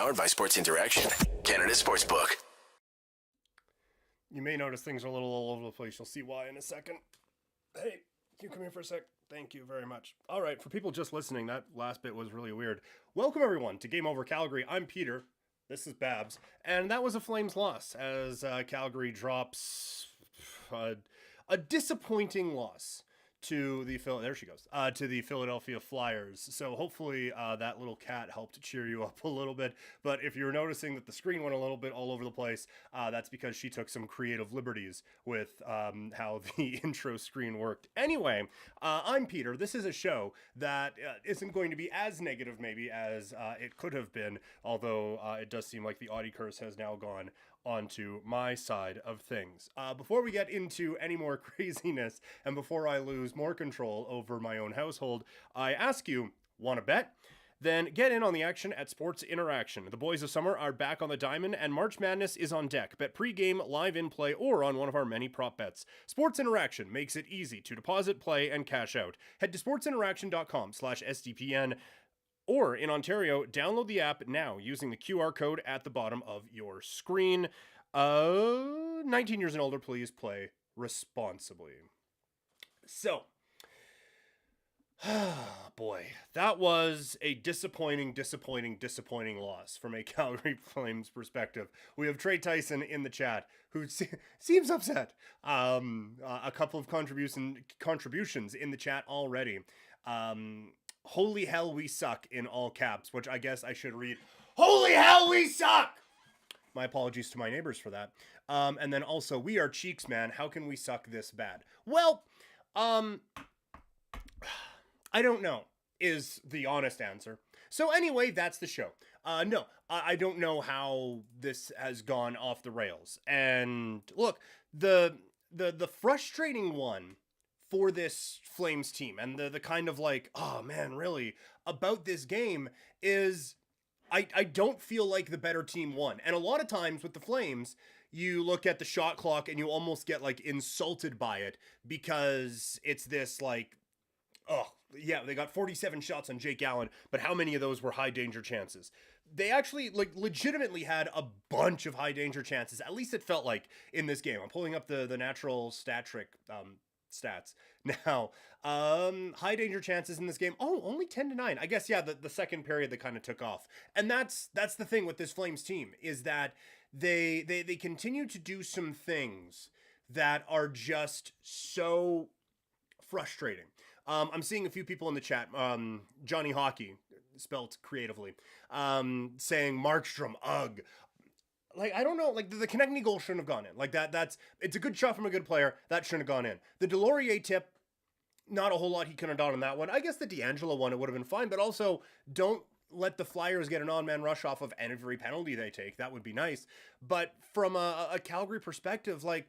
Powered by Sports Interaction, Canada Sportsbook. You may notice things are a little all over the place. You'll see why in a second. Hey, can you come here for a sec? Thank you very much. All right, for people just listening, that last bit was really weird. Welcome, everyone, to Game Over Calgary. I'm Peter. This is Babs. And that was a Flames loss as Calgary drops a disappointing loss to the to the Philadelphia Flyers. So hopefully that little cat helped cheer you up a little bit. But if you're noticing that the screen went a little bit all over the place, that's because she took some creative liberties with how the intro screen worked. Anyway, I'm Peter. This is a show that isn't going to be as negative maybe as it could have been, although it does seem like the Audi curse has now gone onto my side of things. Before we get into any more craziness and before I lose more control over my own household, I ask you, want to bet? Then get in on the action at Sports Interaction. The boys of summer are back on the diamond and March Madness is on deck. Bet pregame, live in play, or on one of our many prop bets. Sports Interaction makes it easy to deposit, play, and cash out. Head to sportsinteraction.com/SDPN. Or in Ontario, download the app now using the QR code at the bottom of your screen. 19 years and older, please play responsibly. So, boy, that was a disappointing loss from a Calgary Flames perspective. We have Trey Tyson in the chat who seems upset. A couple of contributions in the chat already. Holy hell, we suck in all caps, which I guess I should read. Holy hell, we suck! My apologies to my neighbors for that. And then also, we are cheeks, man. How can we suck this bad? Well, I don't know, is the honest answer. So anyway, that's the show. No, I don't know how this has gone off the rails. And look, the frustrating one for this Flames team and the kind of like, oh man, really, about this game is I don't feel like the better team won. And a lot of times with the Flames, you look at the shot clock and you almost get like insulted by it because it's this like, oh, yeah, they got 47 shots on Jake Allen, but how many of those were high danger chances? They actually like legitimately had a bunch of high danger chances. At least it felt like in this game. I'm pulling up the natural stat trick stats now. High danger chances in this game, only 10-9. I guess, yeah, the second period they kind of took off. And that's the thing with this Flames team, is that they continue to do some things that are just so frustrating. I'm seeing a few people in the chat, Johnny Hockey, spelt creatively, saying Markstrom, ugh. Like, I don't know, like, the Konechny goal shouldn't have gone in. Like, it's a good shot from a good player. That shouldn't have gone in. The Delorier tip, not a whole lot he could have done on that one. I guess the D'Angelo one, it would have been fine, but also don't let the Flyers get an on-man rush off of every penalty they take. That would be nice. But from a Calgary perspective, like,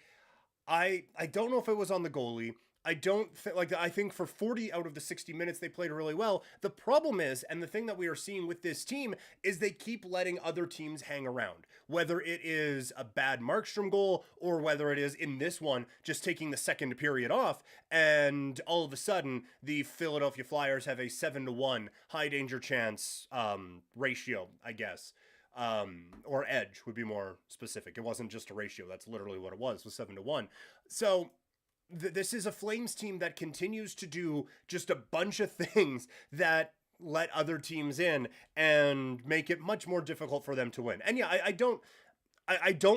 I don't know if it was on the goalie. I think for 40 out of the 60 minutes they played really well. The problem is, and the thing that we are seeing with this team, is they keep letting other teams hang around. Whether it is a bad Markstrom goal, or whether it is, in this one, just taking the second period off, and all of a sudden, the Philadelphia Flyers have a 7-1 high danger chance ratio, I guess. Or edge would be more specific. It wasn't just a ratio. That's literally what it was 7-1. So this is a Flames team that continues to do just a bunch of things that let other teams in and make it much more difficult for them to win. And yeah, I don't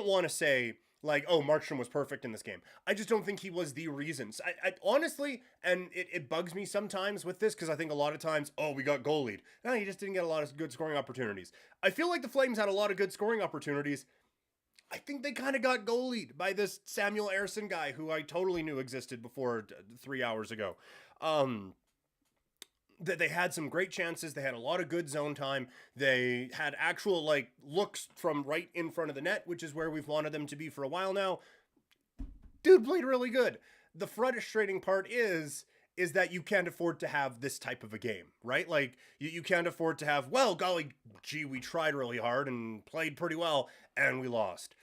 want to say like, oh, Markstrom was perfect in this game. I just don't think he was the reason. I honestly, and it bugs me sometimes with this, because I think a lot of times, oh, we got goalied. No, he just didn't get a lot of good scoring opportunities. I feel like the Flames had a lot of good scoring opportunities. I think they kind of got goalied by this Samuel Ersson guy who I totally knew existed before 3 hours ago. That they had some great chances. They had a lot of good zone time. They had actual like looks from right in front of the net, which is where we've wanted them to be for a while now. Dude played really good. The frustrating part is that you can't afford to have this type of a game, right? Like you can't afford to have, well, golly gee, we tried really hard and played pretty well and we lost.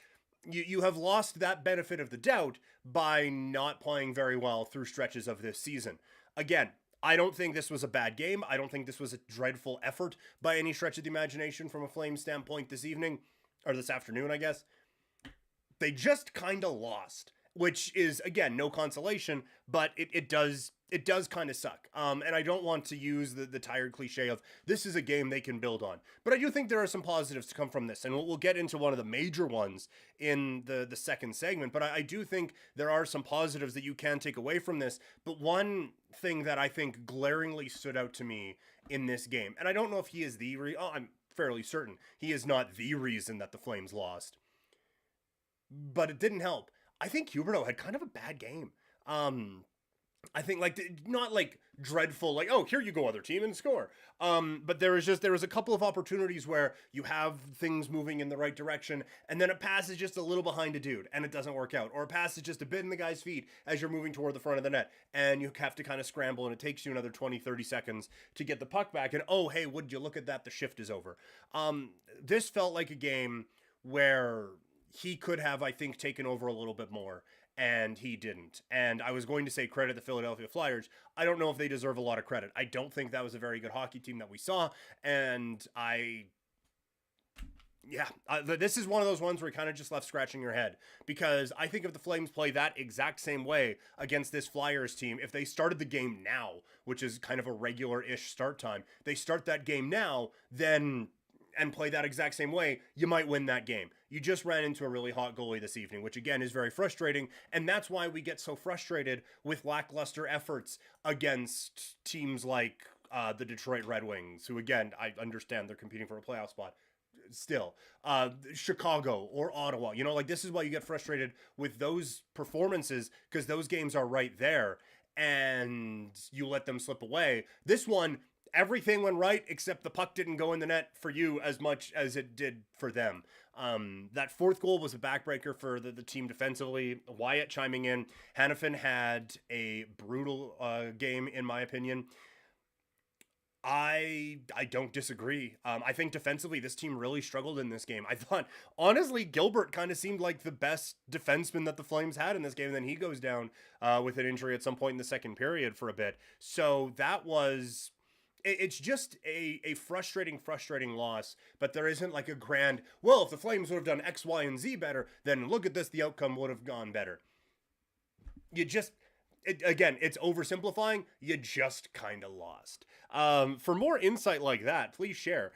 You have lost that benefit of the doubt by not playing very well through stretches of this season. Again, I don't think this was a bad game. I don't think this was a dreadful effort by any stretch of the imagination from a Flames standpoint this evening, or this afternoon, I guess. They just kind of lost, which is, again, no consolation, but it does kind of suck. And I don't want to use the tired cliche of this is a game they can build on, but I do think there are some positives to come from this, and we'll get into one of the major ones in the second segment. But I do think there are some positives that you can take away from this. But one thing that I think glaringly stood out to me in this game, and I don't know if he is I'm fairly certain he is not the reason that the Flames lost, but it didn't help. I think Huberdeau had kind of a bad game. I think not like dreadful, like, oh, here you go, other team, and score. But there was a couple of opportunities where you have things moving in the right direction, and then a pass is just a little behind a dude, and it doesn't work out. Or a pass is just a bit in the guy's feet as you're moving toward the front of the net, and you have to kind of scramble, and it takes you another 20, 30 seconds to get the puck back, and oh, hey, would you look at that, the shift is over. This felt like a game where he could have, I think, taken over a little bit more, and he didn't. And I was going to say credit the Philadelphia Flyers. I don't know if they deserve a lot of credit. I don't think that was a very good hockey team that we saw, and this is one of those ones where you kind of just left scratching your head, because I think if the Flames play that exact same way against this Flyers team, if they started the game now, which is kind of a regular-ish start time, they start that game now, then and play that exact same way, you might win that game. You just ran into a really hot goalie this evening, which again is very frustrating, and that's why we get so frustrated with lackluster efforts against teams like the Detroit Red Wings, who again, I understand they're competing for a playoff spot still, Chicago or Ottawa. This is why you get frustrated with those performances, because those games are right there, and you let them slip away. This one, everything went right except the puck didn't go in the net for you as much as it did for them. That fourth goal was a backbreaker for the team defensively. Wyatt chiming in. Hanifin had a brutal game, in my opinion. I don't disagree. I think defensively this team really struggled in this game. I thought, honestly, Gilbert kind of seemed like the best defenseman that the Flames had in this game, and then he goes down with an injury at some point in the second period for a bit. So that was... It's just a frustrating loss, but there isn't like a grand, well, if the Flames would have done X, Y, and Z better, then look at this, the outcome would have gone better. Again, it's oversimplifying, you just kind of lost. For more insight like that, please share.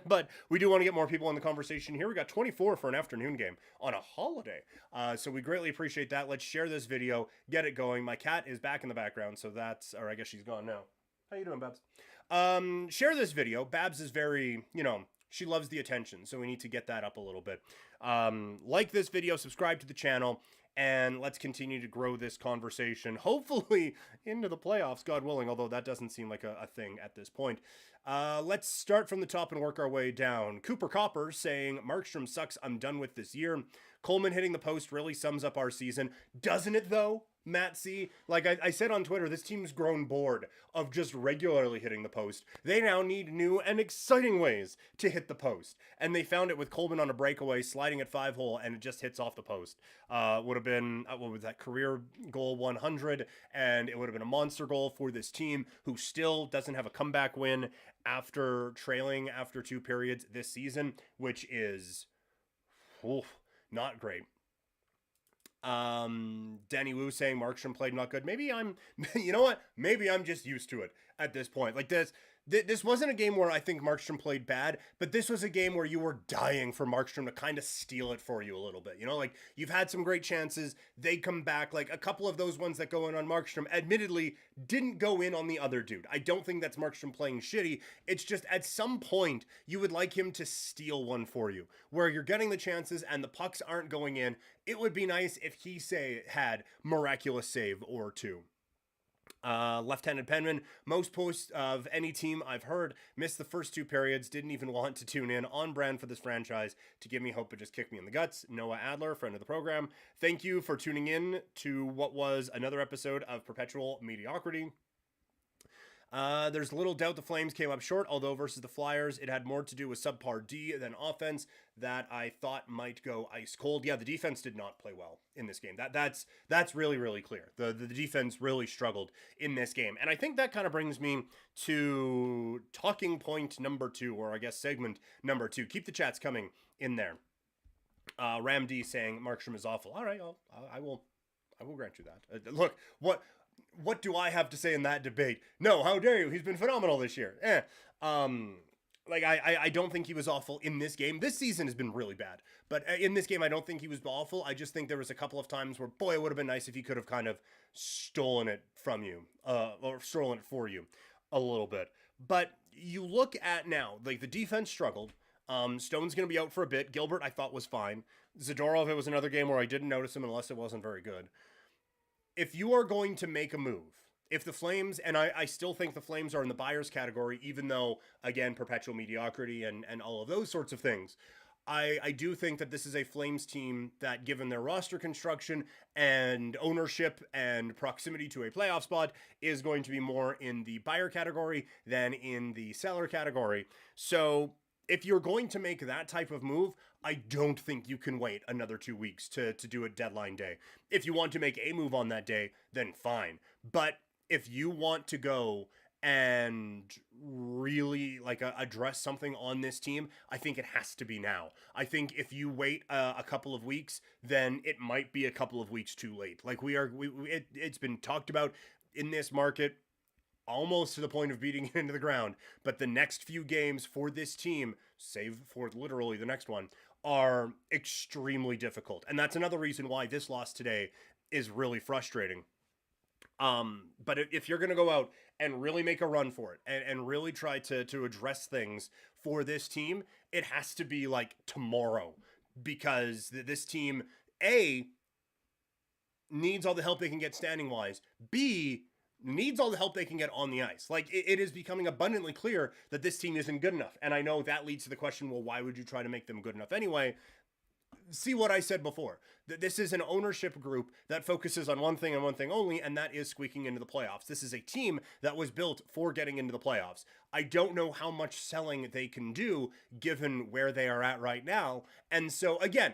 But we do want to get more people in the conversation here. We got 24 for an afternoon game on a holiday. So we greatly appreciate that. Let's share this video, get it going. My cat is back in the background, so or I guess she's gone now. How you doing, Babs? Share this video. Babs is very, she loves the attention, so we need to get that up a little bit. Like this video, subscribe to the channel, and let's continue to grow this conversation, hopefully into the playoffs, God willing, although that doesn't seem like a thing at this point. Let's start from the top and work our way down. Cooper Copper saying, Markstrom sucks, I'm done with this year. Coleman hitting the post really sums up our season. Doesn't it, though? Matt C. Like I said on Twitter, this team's grown bored of just regularly hitting the post. They now need new and exciting ways to hit the post. And they found it with Coleman on a breakaway, sliding at 5-hole, and it just hits off the post. Would have been, what was that, career goal 100, and it would have been a monster goal for this team, who still doesn't have a comeback win after trailing after 2 periods this season, which is not great. Danny Wu saying Markstrom played not good. Maybe you know what? Maybe I'm just used to it at this point. Like this wasn't a game where I think Markstrom played bad, but this was a game where you were dying for Markstrom to kind of steal it for you a little bit. Like you've had some great chances. They come back, like a couple of those ones that go in on Markstrom, admittedly didn't go in on the other dude. I don't think that's Markstrom playing shitty. It's just at some point you would like him to steal one for you, where you're getting the chances and the pucks aren't going in. It would be nice if he had miraculous save or two. Left-handed penman, most posts of any team I've heard, missed the first 2 periods, didn't even want to tune in, on brand for this franchise to give me hope but just kick me in the guts. Noah Adler, friend of the program, thank you for tuning in to what was another episode of Perpetual Mediocrity. There's little doubt the Flames came up short, although versus the Flyers, it had more to do with subpar D than offense that I thought might go ice cold. Yeah, the defense did not play well in this game. That's really, really clear. The defense really struggled in this game. And I think that kind of brings me to talking point number 2, or I guess segment number 2. Keep the chats coming in there. Ram D saying Markstrom is awful. All right, I will grant you that. Look, what do I have to say in that debate? No, how dare you? He's been phenomenal this year. I don't think he was awful in this game. This season has been really bad, but in this game, I don't think he was awful. I just think there was a couple of times where, boy, it would have been nice if he could have kind of stolen it from you, or stolen it for you a little bit. But you look at now, like the defense struggled. Stone's going to be out for a bit. Gilbert, I thought, was fine. Zadorov, it was another game where I didn't notice him unless it wasn't very good. If you are going to make a move, if the Flames, and I still think the Flames are in the buyer's category, even though, again, perpetual mediocrity and all of those sorts of things, I do think that this is a Flames team that, given their roster construction and ownership and proximity to a playoff spot, is going to be more in the buyer category than in the seller category. So if you're going to make that type of move, I don't think you can wait another 2 weeks to do it deadline day. If you want to make a move on that day, then fine. But if you want to go and really address something on this team, I think it has to be now. I think if you wait a couple of weeks, then it might be a couple of weeks too late. Like it's been talked about in this market almost to the point of beating it into the ground. But the next few games for this team, save for literally the next one, are extremely difficult. And that's another reason why this loss today is really frustrating. But if you're going to go out and really make a run for it and really try to address things for this team, it has to be like tomorrow, because this team, A, needs all the help they can get standing wise, B, needs all the help they can get on the ice. Like, it is becoming abundantly clear that this team isn't good enough. And I know that leads to the question, well, why would you try to make them good enough anyway? See what I said before. This is an ownership group that focuses on one thing and one thing only, and that is squeaking into the playoffs. This is a team that was built for getting into the playoffs. I don't know how much selling they can do given where they are at right now. And so, again,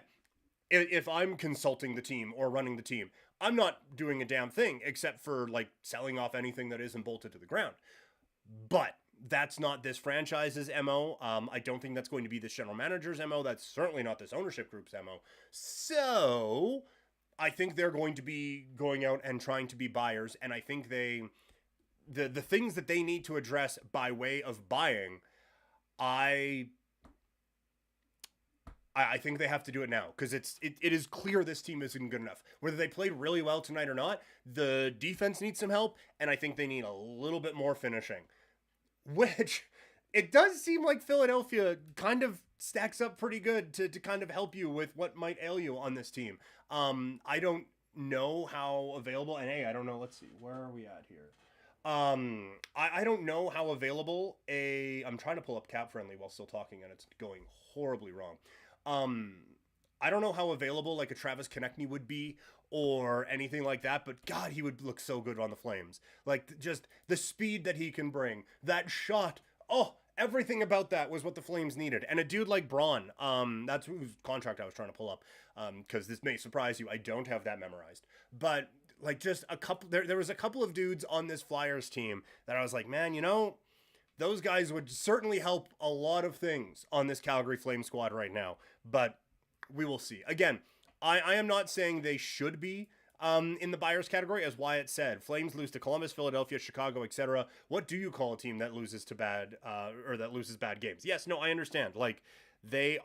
if I'm consulting the team or running the team, I'm not doing a damn thing except for like selling off anything that isn't bolted to the ground. But that's not this franchise's MO. I don't think that's going to be this general manager's MO. That's certainly not this ownership group's MO. So I think they're going to be going out and trying to be buyers. And I think the things that they need to address by way of buying, I think they have to do it now, because it is clear this team isn't good enough. Whether they played really well tonight or not, the defense needs some help, and I think they need a little bit more finishing. Which, it does seem like Philadelphia kind of stacks up pretty good to kind of help you with what might ail you on this team. I don't know how available, and hey, I don't know, let's see, where are we at here? I don't know how available I'm trying to pull up Cap Friendly while still talking, and it's going horribly wrong. I don't know how available like a Travis Konechny would be or anything like that, but God, he would look so good on the Flames. Like, just the speed that he can bring, that shot. Oh, everything about that was what the Flames needed. And a dude like Braun, that's whose contract I was trying to pull up, because this may surprise you. I don't have that memorized, but like just a couple, there was a couple of dudes on this Flyers team that I was like, man, those guys would certainly help a lot of things on this Calgary Flames squad right now, but we will see. Again, I am not saying they should be in the buyers category, as Wyatt said. Flames lose to Columbus, Philadelphia, Chicago, etc. What do you call a team that loses to bad or that loses bad games? Yes, no, I understand. Like, there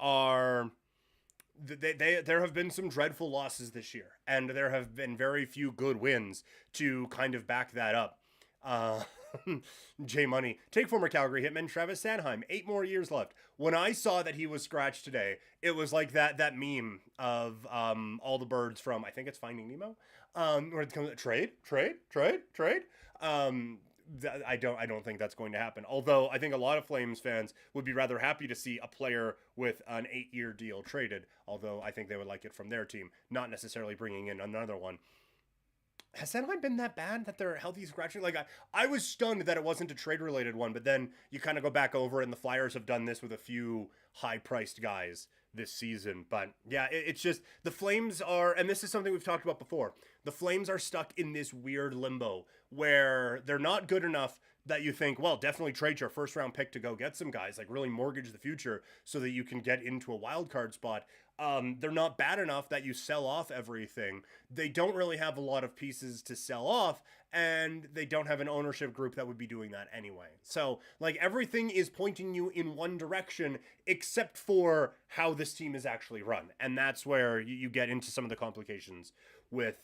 have been some dreadful losses this year, and there have been very few good wins to kind of back that up. J Money, take former Calgary hitman Travis Sanheim, 8 more years left. When I saw that he was scratched today, it was like that meme of all the birds from, I think it's Finding Nemo, where it comes trade. I don't think that's going to happen. Although I think a lot of Flames fans would be rather happy to see a player with an 8-year deal traded. Although I think they would like it from their team, not necessarily bringing in another one. has Anaheim been that bad that they're healthy scratching? Like I was stunned that it wasn't a trade related one, but then you kind of go back over and the Flyers have done this with a few high priced guys this season. But yeah, it's just the Flames are, and this is something we've talked about before. The Flames are stuck in this weird limbo where they're not good enough that you think, well, definitely trade your first round pick to go get some guys, like really mortgage the future so that you can get into a wild card spot. They're not bad enough that you sell off everything. They don't really have a lot of pieces to sell off, and they don't have an ownership group that would be doing that anyway. So, like, everything is pointing you in one direction except for how this team is actually run. And that's where you get into some of the complications with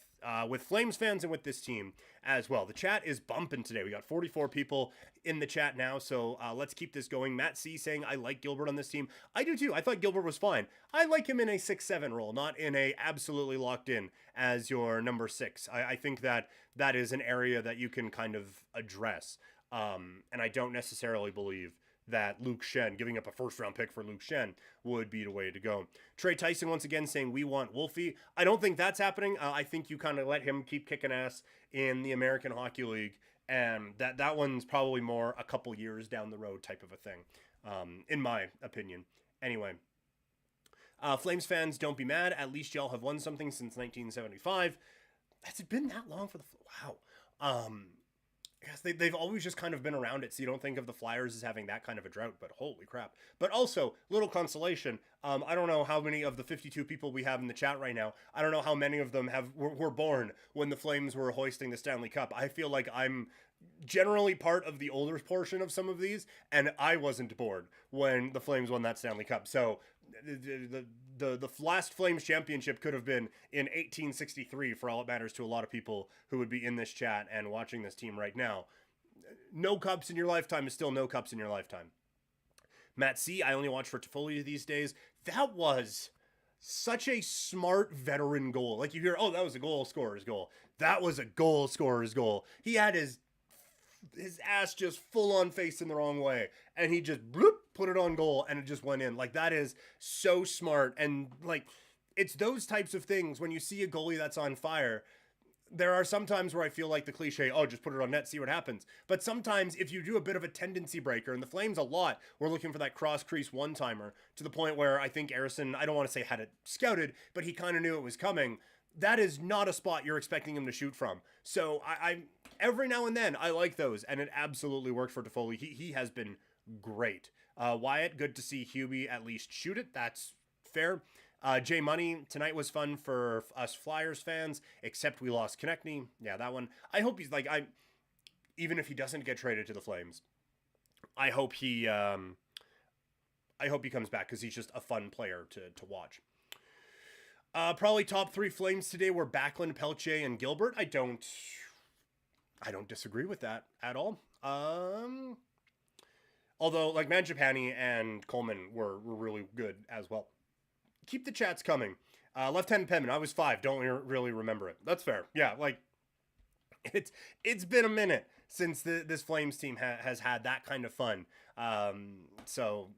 Flames fans and with this team as well. The chat is bumping today. We got 44 people in the chat now, so let's keep this going. Matt C saying, I like Gilbert on this team. I do too. I thought Gilbert was fine. I like him in a 6-7 role, not in a absolutely locked in as your number 6. I think that is an area that you can kind of address. And I don't necessarily believe that Luke Shen, giving up a first round pick for Luke Shen, would be the way to go. Trey Tyson once again saying we want Wolfie. I don't think that's happening. I think you kind of let him keep kicking ass in the American Hockey League, and that one's probably more a couple years down the road type of a thing, in my opinion. Anyway, Flames fans, don't be mad. At least y'all have won something since 1975. Has it been that long for the... Wow. Yes, they've always just kind of been around it, so you don't think of the Flyers as having that kind of a drought, but holy crap. But also, little consolation, I don't know how many of the 52 people we have in the chat right now, I don't know how many of them were born when the Flames were hoisting the Stanley Cup. I feel like I'm generally part of the older portion of some of these, and I wasn't born when the Flames won that Stanley Cup. So the last Flames championship could have been in 1863 for all it matters to a lot of people who would be in this chat and watching this team right now. No cups in your lifetime is still no cups in your lifetime. Matt C, I only watch for Toffoli these days. That was such a smart veteran goal. Like you hear, oh, that was a goal scorer's goal. That was a goal scorer's goal. He had his ass just full on facing the wrong way, and he just bloop, put it on goal, and it just went in. Like, that is so smart. And like, it's those types of things when you see a goalie that's on fire. There are some times where I feel like the cliche, oh, just put it on net, see what happens. But sometimes if you do a bit of a tendency breaker, and the Flames a lot were looking for that cross-crease one-timer, to the point where I think Harrison, I don't want to say had it scouted, but he kind of knew it was coming. That is not a spot you're expecting him to shoot from. So I every now and then I like those, and it absolutely worked for Toffoli. He has been great. Wyatt, good to see Hubie at least shoot it. That's fair. Jay Money, tonight was fun for us Flyers fans, except we lost Konechny. Yeah, that one. I hope he's like, even if he doesn't get traded to the Flames, I hope he comes back, because he's just a fun player to watch. Probably top 3 Flames today were Backlund, Pelche, and Gilbert. I don't disagree with that at all. Although, like, Mangiapane and Coleman were really good as well. Keep the chats coming. Left-handed penman, I was 5. Don't really remember it. That's fair. Yeah, like, it's been a minute since this Flames team has had that kind of fun. So...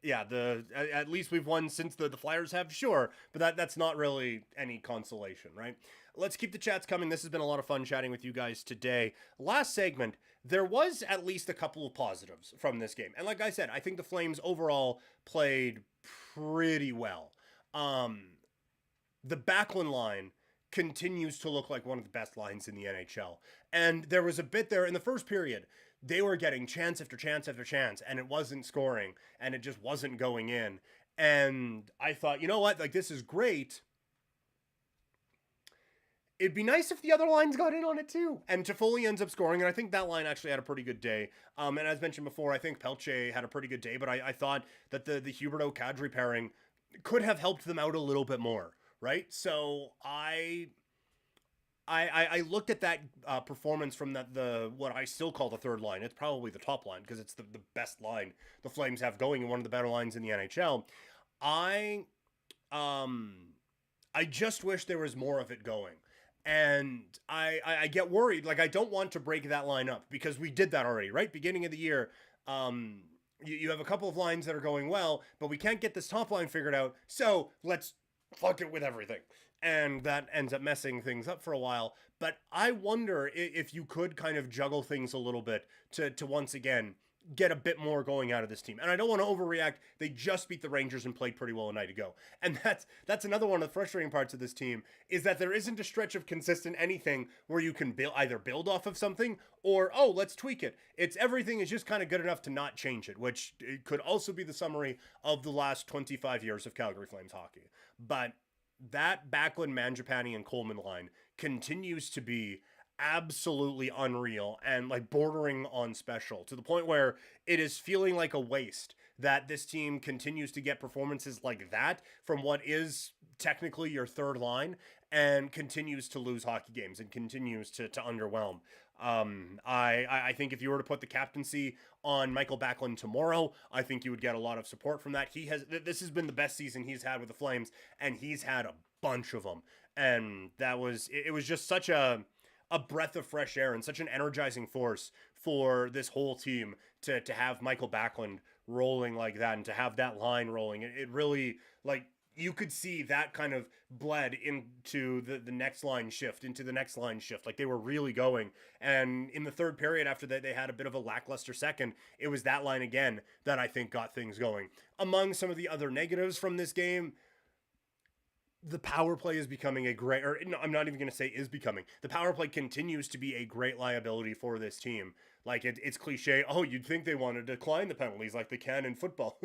yeah, at least we've won since the Flyers have, sure, but that's not really any consolation, right? Let's keep the chats coming. This has been a lot of fun chatting with you guys today. Last segment, there was at least a couple of positives from this game. And like I said, I think the Flames overall played pretty well. The Backlund line continues to look like one of the best lines in the NHL. And there was a bit there in the first period, they were getting chance after chance after chance, and it wasn't scoring, and it just wasn't going in. And I thought, you know what? Like, this is great. It'd be nice if the other lines got in on it too. And Toffoli ends up scoring, and I think that line actually had a pretty good day. And as mentioned before, I think Pelche had a pretty good day, but I thought that the Huberdeau-Kadri pairing could have helped them out a little bit more, right? So I looked at that performance from the what I still call the third line. It's probably the top line, because it's the best line the Flames have going, and one of the better lines in the NHL. I just wish there was more of it going. And I get worried. Like, I don't want to break that line up, because we did that already, right? Beginning of the year, you have a couple of lines that are going well, but we can't get this top line figured out. So let's fuck it with everything. And that ends up messing things up for a while. But I wonder if you could kind of juggle things a little bit to once again get a bit more going out of this team. And I don't want to overreact. They just beat the Rangers and played pretty well a night ago. And that's another one of the frustrating parts of this team is that there isn't a stretch of consistent anything where you can either build off of something or, oh, let's tweak it. It's everything is just kind of good enough to not change it, which it could also be the summary of the last 25 years of Calgary Flames hockey. But that Backlund, Mangiapane, and Coleman line continues to be absolutely unreal and like bordering on special to the point where it is feeling like a waste that this team continues to get performances like that from what is technically your third line and continues to lose hockey games and continues to underwhelm. I think if you were to put the captaincy on Michael Backlund tomorrow, I think you would get a lot of support from that. This has been the best season he's had with the Flames, and he's had a bunch of them. And it was just such a breath of fresh air and such an energizing force for this whole team to have Michael Backlund rolling like that and to have that line rolling. It really, like, you could see that kind of bled into the next line shift, Like, they were really going. And in the third period, after that, they had a bit of a lackluster second. It was that line again that I think got things going. Among some of the other negatives from this game, the power play is becoming I'm not even going to say is becoming. The power play continues to be a great liability for this team. Like, it's cliche, oh, you'd think they want to decline the penalties like they can in football.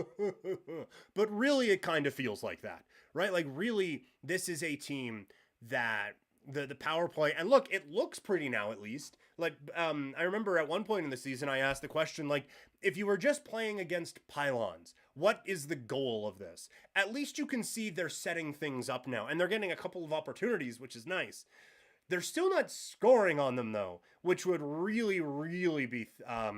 But really, it kind of feels like that, right? Like, really, this is a team that the power play, and look, it looks pretty now, at least. Like, I remember at one point in the season, I asked the question, like, if you were just playing against pylons, what is the goal of this? At least you can see they're setting things up now, and they're getting a couple of opportunities, which is nice. They're still not scoring on them, though, which would really, really be a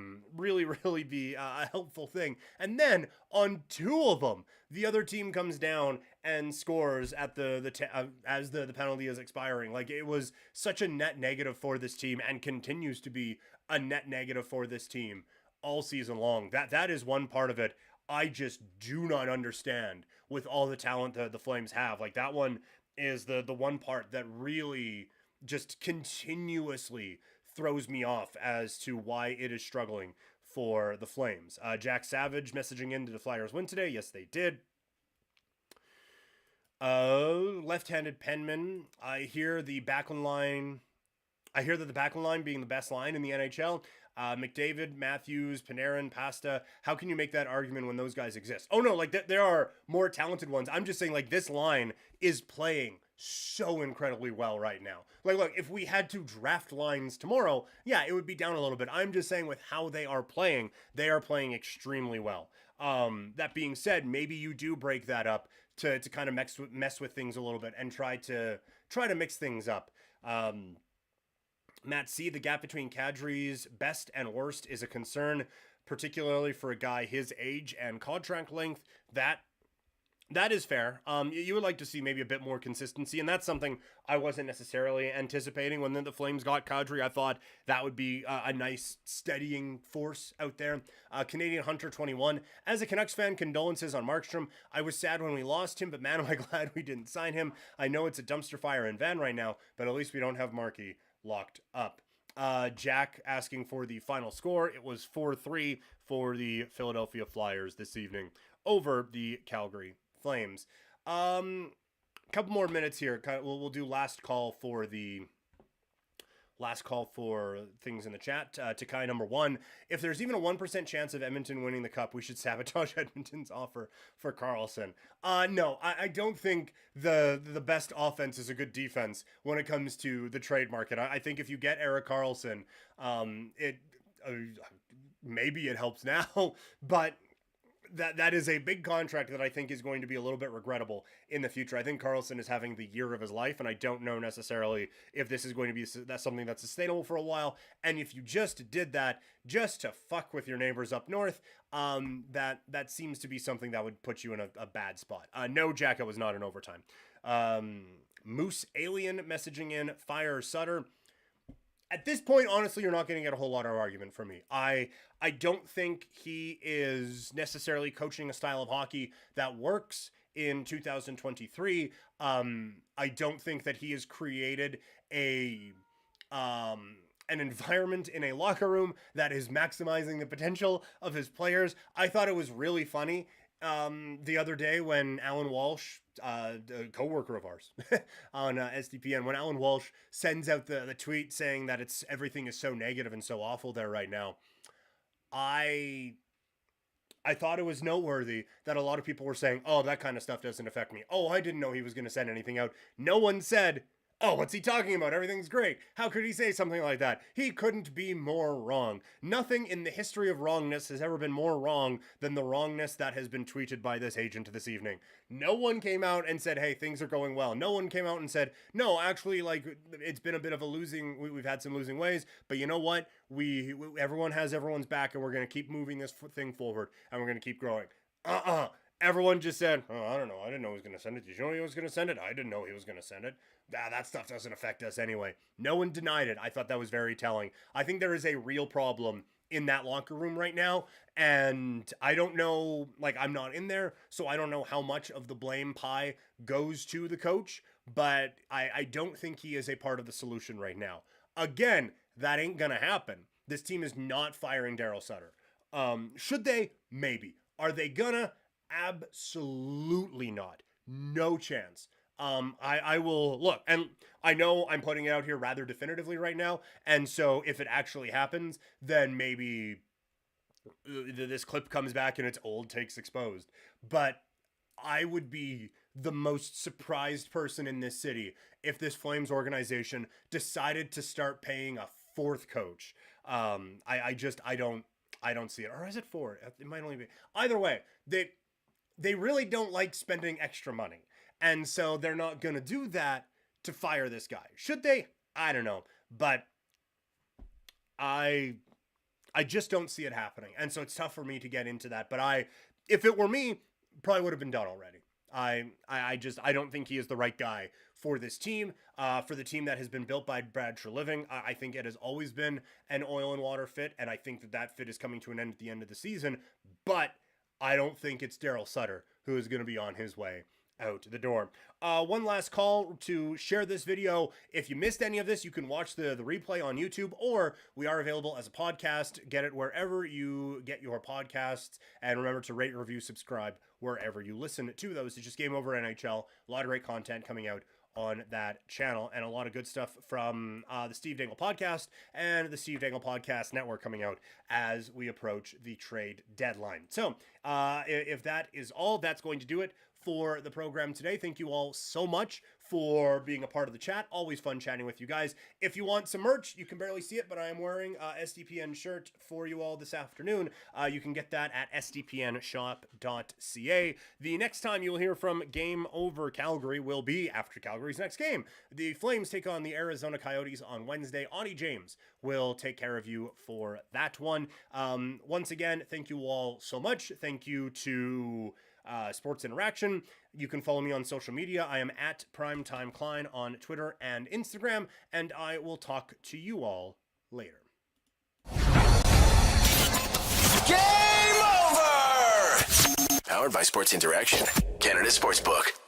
helpful thing. And then on two of them, the other team comes down and scores at as the penalty is expiring. Like, it was such a net negative for this team, and continues to be a net negative for this team all season long. That is one part of it I just do not understand with all the talent that the Flames have. Like, that one is the one part that really just continuously throws me off as to why it is struggling for the Flames. Jack Savage messaging in, did the Flyers win today? Yes, they did. Left-handed penman. I hear that the Backlund line being the best line in the NHL. McDavid, Matthews, Panarin, Pasta. How can you make that argument when those guys exist? Oh no, like there are more talented ones. I'm just saying, like, this line is playing so incredibly well right now. Like, look, if we had to draft lines tomorrow, yeah, it would be down a little bit. I'm just saying with how they are playing extremely well. That being said, maybe you do break that up to kind of mess with things a little bit and try to mix things up. Matt C., the gap between Kadri's best and worst is a concern, particularly for a guy his age and contract length. That is fair. You would like to see maybe a bit more consistency, and that's something I wasn't necessarily anticipating when the Flames got Kadri. I thought that would be a nice steadying force out there. Canadian Hunter 21. As a Canucks fan, condolences on Markstrom. I was sad when we lost him, but man, am I glad we didn't sign him. I know it's a dumpster fire in Van right now, but at least we don't have Markey locked up. Jack asking for the final score. It was 4-3 for the Philadelphia Flyers this evening over the Calgary Flames. Couple more minutes here. We'll do last call for things in the chat. To Kai number one, if there's even a 1% chance of Edmonton winning the cup, we should sabotage Edmonton's offer for Karlsson. No, I don't think the best offense is a good defense when it comes to the trade market. I think if you get Erik Karlsson, maybe it helps now, but that is a big contract that I think is going to be a little bit regrettable in the future. I think Karlsson is having the year of his life, and I don't know necessarily if this is going to be something that's sustainable for a while. And if you just did that just to fuck with your neighbors up north, that seems to be something that would put you in a bad spot. No, Jack, it was not in overtime. Moose Alien messaging in, fire Sutter. At this point, honestly, you're not going to get a whole lot of argument from me. I don't think he is necessarily coaching a style of hockey that works in 2023. I don't think that he has created an environment in a locker room that is maximizing the potential of his players. I thought it was really funny the other day when Alan Walsh, a co-worker of ours on SDPN, when Alan Walsh sends out the tweet saying that everything is so negative and so awful there right now. I thought it was noteworthy that a lot of people were saying, oh, that kind of stuff doesn't affect me. Oh, I didn't know he was going to send anything out. No one said, oh, what's he talking about? Everything's great. How could he say something like that? He couldn't be more wrong. Nothing in the history of wrongness has ever been more wrong than the wrongness that has been tweeted by this agent this evening. No one came out and said, hey, things are going well. No one came out and said, no, actually, like, it's been a bit of a we've had some losing ways, but you know what? Everyone has everyone's back, and we're going to keep moving this thing forward, and we're going to keep growing. Everyone just said, oh, I don't know. I didn't know he was going to send it. Did you know he was going to send it? I didn't know he was going to send it. That stuff doesn't affect us anyway. No one denied it. I thought that was very telling. I think there is a real problem in that locker room right now. And I don't know, like, I'm not in there, so I don't know how much of the blame pie goes to the coach. But I don't think he is a part of the solution right now. Again, that ain't going to happen. This team is not firing Daryl Sutter. Should they? Maybe. Are they gonna? Absolutely not. No chance. I will look, and I know I'm putting it out here rather definitively right now, and so if it actually happens, then maybe this clip comes back and it's old takes exposed. But I would be the most surprised person in this city if this Flames organization decided to start paying a fourth coach. I don't see it. Or is it four? It might only be. Either way, they really don't like spending extra money. And so they're not going to do that to fire this guy. Should they? I don't know. But I just don't see it happening. And so it's tough for me to get into that. But if it were me, probably would have been done already. I don't think he is the right guy for this team, for the team that has been built by Brad Treliving. I think it has always been an oil and water fit, and I think that fit is coming to an end at the end of the season. But I don't think it's Daryl Sutter who is going to be on his way out the door. One last call to share this video. If you missed any of this, you can watch the replay on YouTube, or we are available as a podcast. Get it wherever you get your podcasts, and remember to rate, review, subscribe wherever you listen to those. It's just Game Over NHL. A lot of great content coming out on that channel, and a lot of good stuff from the Steve Dangle podcast and the Steve Dangle podcast network coming out as we approach the trade deadline. So if that is all, that's going to do it for the program today. Thank you all so much for being a part of the chat. Always fun chatting with you guys. If you want some merch, you can barely see it, but I am wearing a SDPN shirt for you all this afternoon. You can get that at sdpnshop.ca. The next time you'll hear from Game Over Calgary will be after Calgary's next game. The Flames take on the Arizona Coyotes on Wednesday. Audie James will take care of you for that one. Once again, thank you all so much. Thank you to Sports Interaction. You can follow me on social media. I am at Primetime Klein on Twitter and Instagram, and I will talk to you all later. Game over! Powered by Sports Interaction, Canada Sportsbook.